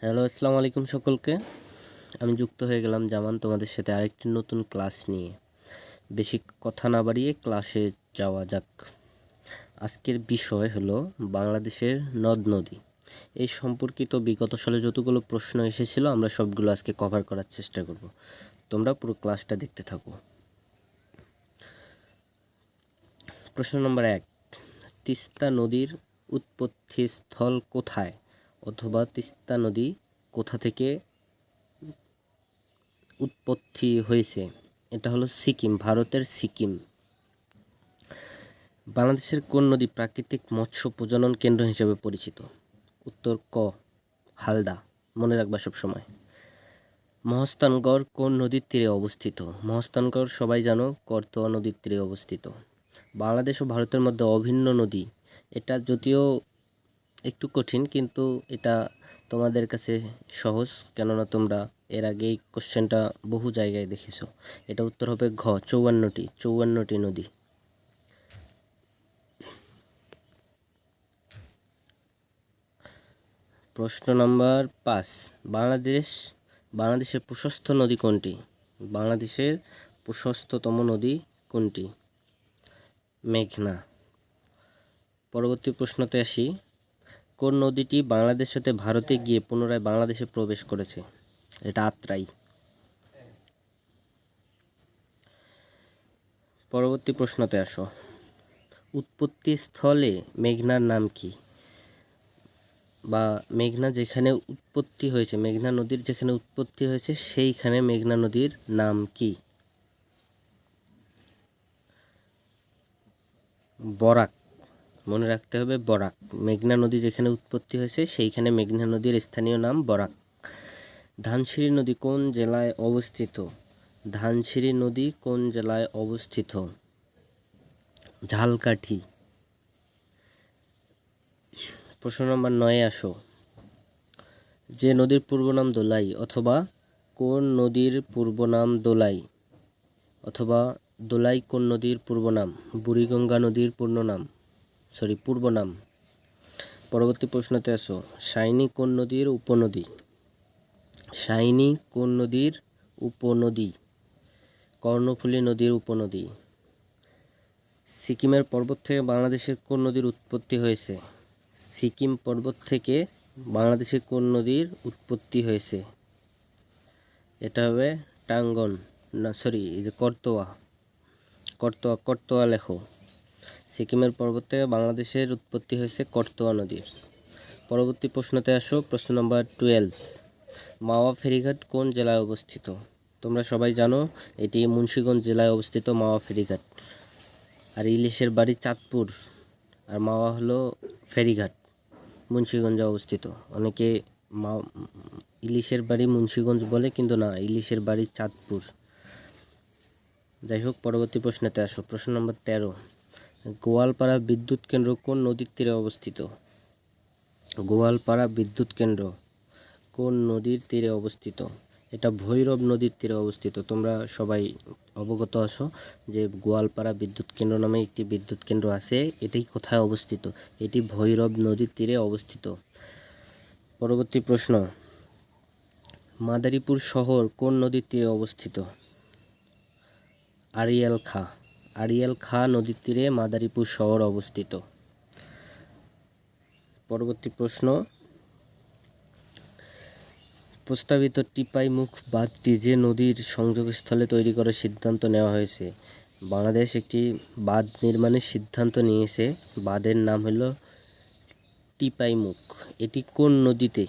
Hello, আসসালামু আলাইকুম সকলকে। আমি যুক্ত হয়ে গেলাম জামান তোমাদের সাথে আরেকটি নতুন ক্লাস নিয়ে। বেশি কথা না বাড়িয়ে ক্লাসে যাওয়া যাক। আজকের বিষয় হলো বাংলাদেশের নদ নদী। এই সম্পর্কিত বিগত সালে যতগুলো প্রশ্ন এসেছিল আমরা সবগুলো আজকে কভার করার চেষ্টা করব। তোমরা পুরো ক্লাসটা দেখতে থাকো। প্রশ্ন নম্বর 1, তিস্তা নদীর উৎপত্তিস্থল কোথায়? অথবা তিস্তা নদী কোথা থেকে উৎপত্তি হয়েছে? এটা হলো সিকিম, ভারতের সিকিম। বাংলাদেশের কোন নদী প্রাকৃতিক মৎস্য প্রজনন কেন্দ্র হিসেবে পরিচিত? উত্তর ক, হালদা। মনে রাখবা সবসময়। মহাস্থানগড় কোন নদীর তীরে অবস্থিত? মহাস্থানগড় সবাই জানো করতোয়া নদীর তীরে অবস্থিত। বাংলাদেশ ও ভারতের মধ্যে অভিন্ন নদী, এটা যদিও একটু কঠিন কিন্তু এটা তোমাদের কাছে সহজ, কেননা তোমরা এর আগে এই কোশ্চেনটা বহু জায়গায় দেখেছো। এটা উত্তর হবে ঘ, 54টি নদী। প্রশ্ন নম্বর 5, বাংলাদেশের প্রশস্ত নদী কোনটি? বাংলাদেশের প্রশস্ততম নদী কোনটি? মেঘনা। পরবর্তী প্রশ্নতে আসি, কোন নদীটি বাংলাদেশ হতে ভারতে গিয়ে পুনরায় বাংলাদেশে প্রবেশ করেছে? এটা আত্রাই। পরবর্তী প্রশ্নতে আসো, উৎপত্তি স্থলে মেঘনার নাম কি? বা মেঘনা যেখানে উৎপত্তি হয়েছে, মেঘনা নদীর যেখানে উৎপত্তি হয়েছে সেইখানে মেঘনা নদীর নাম কি? বরাক। মনে রাখতে হবে বরাক। মেঘনা নদী যেখানে উৎপত্তি হয়েছে সেইখানে মেঘনা নদীর স্থানীয় নাম বরাক। ধানসিঁড়ি নদী কোন জেলায় অবস্থিত? ধানসিঁড়ি নদী কোন জেলায় অবস্থিত? ঝালকাঠি। প্রশ্ন নম্বর 9 আসো, যে নদীর পূর্ব নাম দোলাই, অথবা কোন নদীর পূর্ব নাম দোলাই? অথবা দোলাই কোন নদীর পূর্ব নাম? বুড়িগঙ্গা নদীর পূর্ব নাম। পরবর্তী প্রশ্নতে আসো, শাইনী কোন নদীর উপনদী? শাইনী কোন নদীর উপনদী? কর্ণফুলী নদীর উপনদী। সিকিমের পর্বত থেকে বাংলাদেশের কোন নদীর উৎপত্তি হয়েছে? সিকিম পর্বত থেকে বাংলাদেশের কোন নদীর উৎপত্তি হয়েছে? এটা হবে টাঙ্গন, না সরি, এই যে করতোয়া লেখো। সিকিমের পর্বত থেকে বাংলাদেশের উৎপত্তি হয়েছে করতোয়া নদীর। পরবর্তী প্রশ্নতে আসো, প্রশ্ন নম্বর 12, মাওয়া ফেরিঘাট কোন জেলায় অবস্থিত? তোমরা সবাই জানো এটি মুন্সিগঞ্জ জেলায় অবস্থিত মাওয়া ফেরিঘাট। আর ইলিশের বাড়ি চাঁদপুর, আর মাওয়া হলো ফেরিঘাট, মুন্সিগঞ্জে অবস্থিত। অনেকে ইলিশের বাড়ি মুন্সিগঞ্জ বলে, কিন্তু না, ইলিশের বাড়ি চাঁদপুর। যাই হোক, পরবর্তী প্রশ্নেতে আসো। প্রশ্ন নম্বর 13, গোয়ালপাড়া বিদ্যুৎ কেন্দ্র কোন নদীর তীরে অবস্থিত? গোয়ালপাড়া বিদ্যুৎ কেন্দ্র কোন নদীর তীরে অবস্থিত? এটা ভৈরব নদীর তীরে অবস্থিত। তোমরা সবাই অবগত আছো যে গোয়ালপাড়া বিদ্যুৎ কেন্দ্র নামে একটি বিদ্যুৎ কেন্দ্র আছে। এটি কোথায় অবস্থিত? এটি ভৈরব নদীর তীরে অবস্থিত। পরবর্তী প্রশ্ন, মাদারীপুর শহর কোন নদীর তীরে অবস্থিত? আড়িয়াল খাঁ নদীর তীরে মাদারীপুর শহর অবস্থিত। পরবর্তী প্রশ্ন, প্রস্তাবিত টিপাইমুখ বাঁধটি যে নদীর সংযোগস্থলে তৈরি করার সিদ্ধান্ত নেওয়া হয়েছে? বাংলাদেশ একটি বাঁধ নির্মাণের সিদ্ধান্ত নিয়েছে। বাঁধের নাম হলো টিপাইমুখ। এটি কোন নদীতে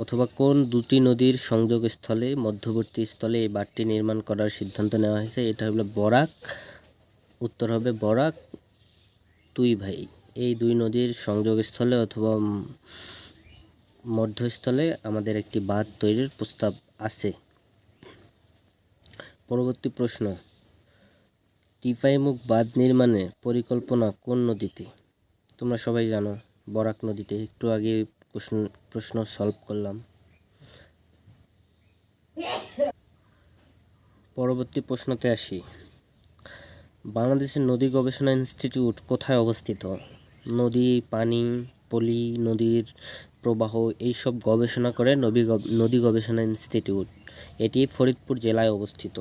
অথবা কোন দুটি নদীর সংযোগস্থলে মধ্যবর্তী স্থলে এই বাঁধটি নির্মাণ করার সিদ্ধান্ত নেওয়া হয়েছে? এটা হলো বরাক। উত্তর হবে বরাক, তুইভাই। এই দুই নদীর সংযোগস্থলে অথবা মধ্যস্থলে আমাদের একটি বাঁধ তৈরির প্রস্তাব আছে। পরবর্তী প্রশ্ন, টিপাইমুখ বাঁধ নির্মাণের পরিকল্পনা কোন নদীতে? তোমরা সবাই জানো বরাক নদীতে। একটু আগে প্রশ্ন সলভ করলাম। পরবর্তী প্রশ্নতে আসি, বাংলাদেশের নদী গবেষণা ইনস্টিটিউট কোথায় অবস্থিত? নদী, পানি, পলি, নদীর প্রবাহ এইসব গবেষণা করে নদী গবেষণা ইনস্টিটিউট। এটি ফরিদপুর জেলায় অবস্থিত।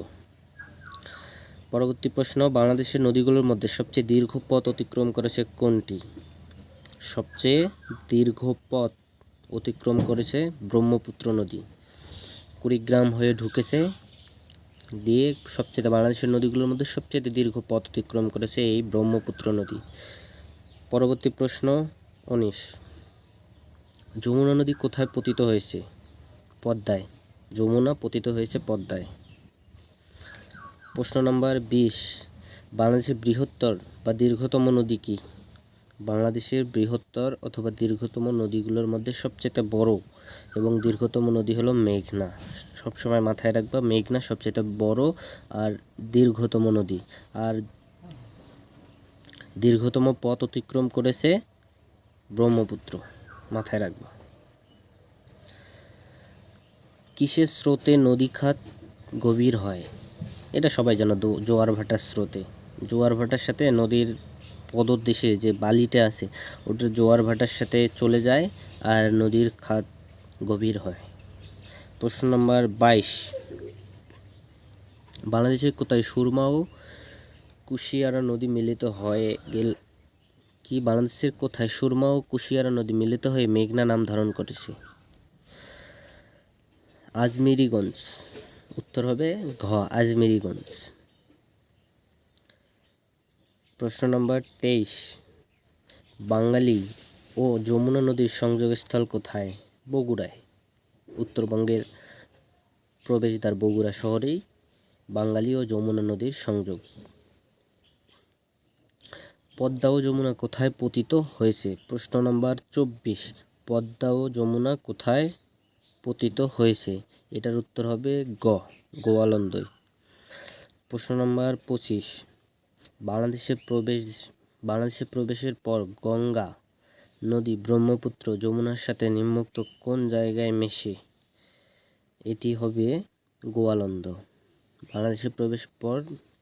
পরবর্তী প্রশ্ন, বাংলাদেশের নদীগুলোর মধ্যে সবচেয়ে দীর্ঘ পথ অতিক্রম করেছে কোনটি? সবচেয়ে দীর্ঘ পথ অতিক্রম করেছে ব্রহ্মপুত্র নদী। কুড়িগ্রাম হয়ে ঢুকেছে, দিয়ে বাংলাদেশের নদীগুলোর মধ্যে সবচেয়ে দীর্ঘ পথ অতিক্রম করেছে এই ব্রহ্মপুত্র নদী। পরবর্তী প্রশ্ন 19, যমুনা নদী কোথায় পতিত হয়েছে? পদ্মায়। যমুনা পতিত হয়েছে পদ্মায়। প্রশ্ন নম্বর 20, বাংলাদেশের বৃহত্তর বা দীর্ঘতম নদী কি? বাংলাদেশের বৃহত্তর অথবা দীর্ঘতম নদীগুলোর মধ্যে সবচেয়ে বড় এবং দীর্ঘতম নদী হলো মেঘনা। সবসময় মাথায় রাখবা, মেঘনা সবচেয়ে বড় আর দীর্ঘতম নদী। আর দীর্ঘতম পথ অতিক্রম করেছে ব্রহ্মপুত্র, মাথায় রাখবা। কিসের স্রোতে নদী খাত গভীর হয়? এটা সবাই জানো, জোয়ার ভাটার স্রোতে। জোয়ার ভাটার সাথে নদীর পদদেশে যে বালিটা আছে ওটা জোয়ার ভাটার সাথে চলে যায় আর নদীর খাত গভীর হয়। প্রশ্ন নম্বর 22, বাংলাদেশের কোথায় সুরমা ও কুশিয়ারা নদী মিলিত হয়ে বাংলাদেশের কোথায় সুরমা ও কুশিয়ারা নদী মিলিত হয়ে মেঘনা নাম ধারণ করেছে? আজমিরিগঞ্জ। উত্তর হবে ঘ, আজমিরিগঞ্জ। প্রশ্ন নম্বর 23, বাঙালি ও যমুনা নদীর সংযোগস্থল কোথায়? বগুড়ায়। উত্তরবঙ্গের প্রবেশদ্বার বগুড়া শহরেই বাঙালি ও যমুনা নদীর সংযোগ। পদ্মা ও যমুনা কোথায় পতিত হয়েছে? প্রশ্ন নম্বর 24, পদ্মা ও যমুনা কোথায় পতিত হয়েছে? এটার উত্তর হবে গ, গোয়ালন্দয়। প্রশ্ন নম্বর 25, বাংলাদেশে প্রবেশের পর গঙ্গা নদী ব্রহ্মপুত্র যমুনার সাথে নিম্নোক্ত কোন জায়গায় মেশে? এটি হবে গোয়ালন্দ। বাংলাদেশে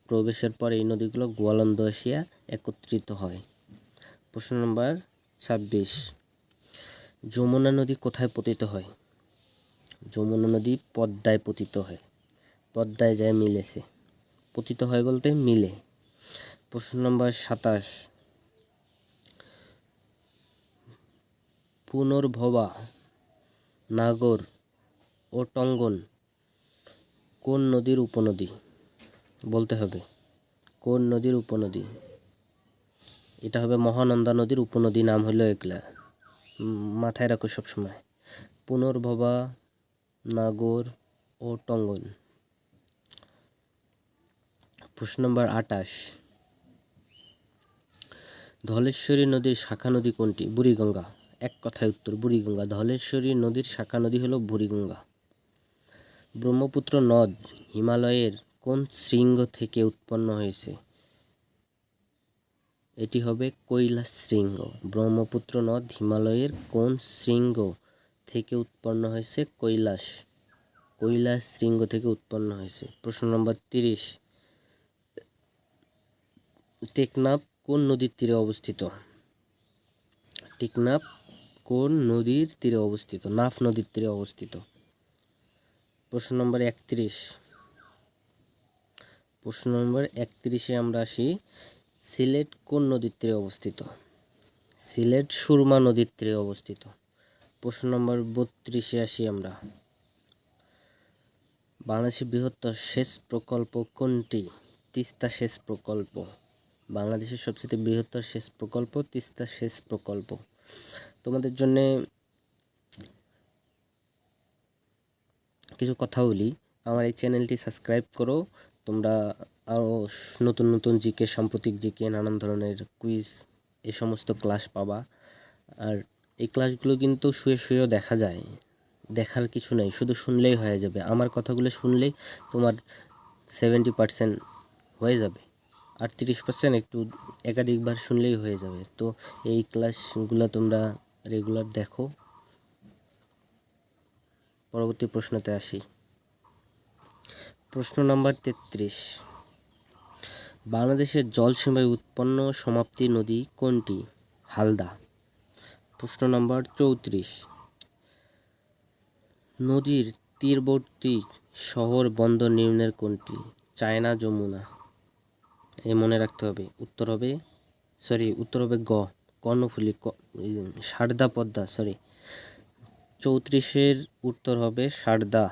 প্রবেশের পর এই নদীগুলো গোয়ালন্দ এসিয়া একত্রিত হয়। প্রশ্ন নম্বর 26, যমুনা নদী কোথায় পতিত হয়? যমুনা নদী পদ্মায় পতিত হয়, পদ্মায় যায় মিলেছে। পতিত হয় বলতে মিলে। প্রশ্ন নম্বর 27, পুনর্ভবা, নাগর ও টঙ্গন কোন নদীর উপনদী? বলতে হবে কোন নদীর উপনদী। এটা হবে মহানন্দা নদীর উপনদী, নাম হলো এগুলা, মাথায় রাখো সবসময়। পুনর্ভবা, নাগর ও টঙ্গন। প্রশ্ন নম্বর 28, ধলেশ্বরী নদীর শাখা নদী কোনটি? বুড়িগঙ্গা। এক কথায় উত্তর বুড়িগঙ্গা। ধলেশ্বরী নদীর শাখা নদী হলো বুড়িগঙ্গা। ব্রহ্মপুত্র নদ হিমালয়ের কোন শৃঙ্গ থেকে উৎপন্ন হয়েছে? এটি হবে কৈলাস শৃঙ্গ। ব্রহ্মপুত্র নদ হিমালয়ের কোন শৃঙ্গ থেকে উৎপন্ন হয়েছে? কৈলাস শৃঙ্গ থেকে উৎপন্ন হয়েছে। প্রশ্ন নম্বর 30, টেকনাফ কোন নদীর তীরে অবস্থিত? টেকনাফ কোন নদীর তীরে অবস্থিত? নাফ নদীর তীরে অবস্থিত। প্রশ্ন নম্বর 31, আমরা আসি, সিলেট কোন নদীর তীরে অবস্থিত? সিলেট সুরমা নদীর তীরে অবস্থিত। প্রশ্ন নম্বর 32 আসি আমরা, বাংলাদেশের বৃহত্তর সেচ প্রকল্প কোনটি? তিস্তা সেচ প্রকল্প। বাংলাদেশের সবচেয়ে বৃহত্তর সেচ প্রকল্প তিস্তা সেচ প্রকল্প। তোমাদের জন্য কিছু কথা বলি, আমার এই চ্যানেলটি সাবস্ক্রাইব করো। তোমরা আরও নতুন নতুন জিকে, সাম্প্রতিক জিকে, নানান ধরনের কুইজ এ সমস্ত ক্লাস পাবা। আর এই ক্লাসগুলো কিন্তু শুয়ে শুয়েও দেখা যায়, দেখার কিছু নেই, শুধু শুনলেই হয়ে যাবে। আমার কথাগুলো শুনলেই তোমার 70% হয়ে যাবে, আর 30% একটু একাধিকবার শুনলেই হয়ে যাবে। তো এই ক্লাসগুলো তোমরা রেগুলার দেখো। পরবর্তী প্রশ্নতে আসি। প্রশ্ন নাম্বার 33, বাংলাদেশের জলসীমায় উৎপন্ন সমাপ্তি নদী কোনটি? হালদা। প্রশ্ন নম্বর 34, নদীর তীরবর্তী শহর বন্দর নিম্নের কোনটি? চায়না, যমুনা। মনে রাখতে হবে। উত্তর হবে গ, কর্ণফুলী, সারদা, পদ্মা। 34-এর উত্তর হবে সারদা,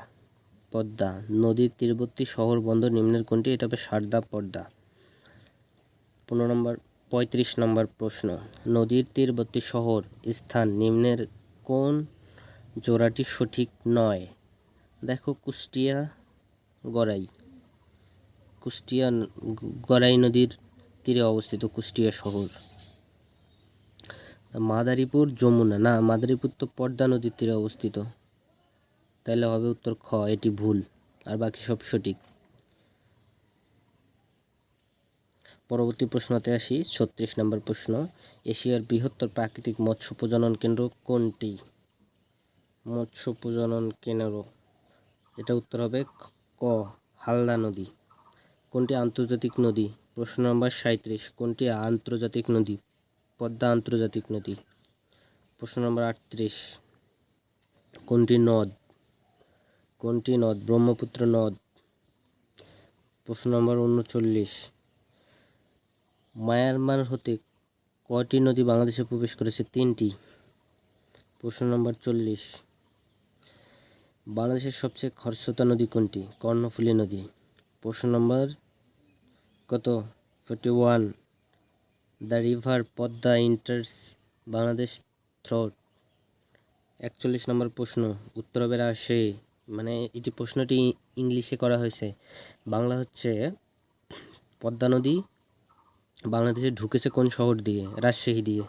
পদ্মা। নদীর তীরবর্তী শহর বন্দর নিম্নের কোনটি? এটা হবে সারদা, পদ্মা। 35 নম্বর প্রশ্ন, নদীর তীরবর্তী শহর স্থান নিম্নের কোন জোড়াটি সঠিক নয়? দেখো, কুষ্টিয়া, গড়াই নদীর তীরে অবস্থিত কুষ্টিয়া শহর। মাদারীপুর, যমুনা। না, মাদারীপুর তো পদ্মা নদীর তীরে অবস্থিত, তাহলে হবে উত্তর খ, এটি ভুল, আর বাকি সব সঠিক। পরবর্তী প্রশ্নতে আসি, 36 নম্বর প্রশ্ন, এশিয়ার বৃহত্তর প্রাকৃতিক মৎস্য প্রজনন কেন্দ্র কোনটি? মৎস্য প্রজনন কেন্দ্র, এটা উত্তর হবে ক, হালদা নদী। কোনটি আন্তর্জাতিক নদী? প্রশ্ন নম্বর 37, কোনটি আন্তর্জাতিক নদী? পদ্মা আন্তর্জাতিক নদী। প্রশ্ন নম্বর 38, কোনটি নদ? ব্রহ্মপুত্র নদ। প্রশ্ন নম্বর 39, মায়ানমার হতে কয়টি নদী বাংলাদেশে প্রবেশ করেছে? 3টি। প্রশ্ন নম্বর 40, বাংলাদেশের সবচেয়ে খরস্রোতা নদী কোনটি? কর্ণফুলী নদী। প্রশ্ন নম্বর 41, the river Padma enters Bangladesh throat. 41 নম্বর প্রশ্ন, উত্তর হবে রাজশাহী। মানে এটি প্রশ্নটি ইংলিশে করা হয়েছে, বাংলা হচ্ছে, পদ্মা নদী বাংলাদেশে ঢুকেছে কোন শহর দিয়ে? রাজশাহী দিয়ে।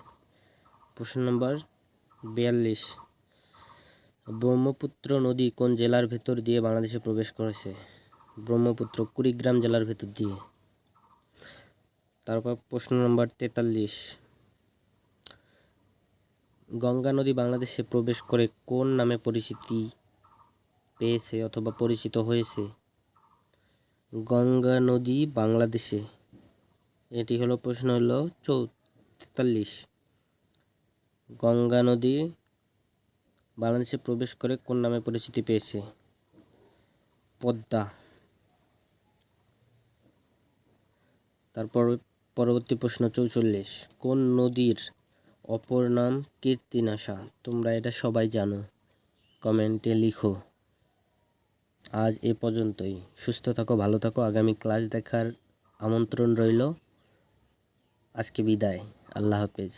প্রশ্ন নম্বর 42, ব্রহ্মপুত্র নদী কোন জেলার ভেতর দিয়ে বাংলাদেশে প্রবেশ করেছে? ব্রহ্মপুত্র কুড়িগ্রাম জেলার ভেতর দিয়ে। তারপর প্রশ্ন নম্বর 43, গঙ্গা নদী বাংলাদেশে প্রবেশ করে কোন নামে পরিচিতি পেয়েছে অথবা পরিচিত হয়েছে? গঙ্গা নদী বাংলাদেশে, এটি হলো প্রশ্ন হলো 43, গঙ্গা নদী বাংলাদেশে প্রবেশ করে কোন নামে পরিচিতি পেয়েছে? পদ্মা। তারপর পরবর্তী প্রশ্ন 44, কোন নদীর অপর নাম কীর্তিনাশা? তোমরা এটা সবাই জানো, কমেন্টে লিখো। আজ এ পর্যন্তই। সুস্থ থাকো, ভালো থাকো, আগামী ক্লাস দেখার আমন্ত্রণ রইল। আজকে বিদায়, আল্লাহ হাফেজ।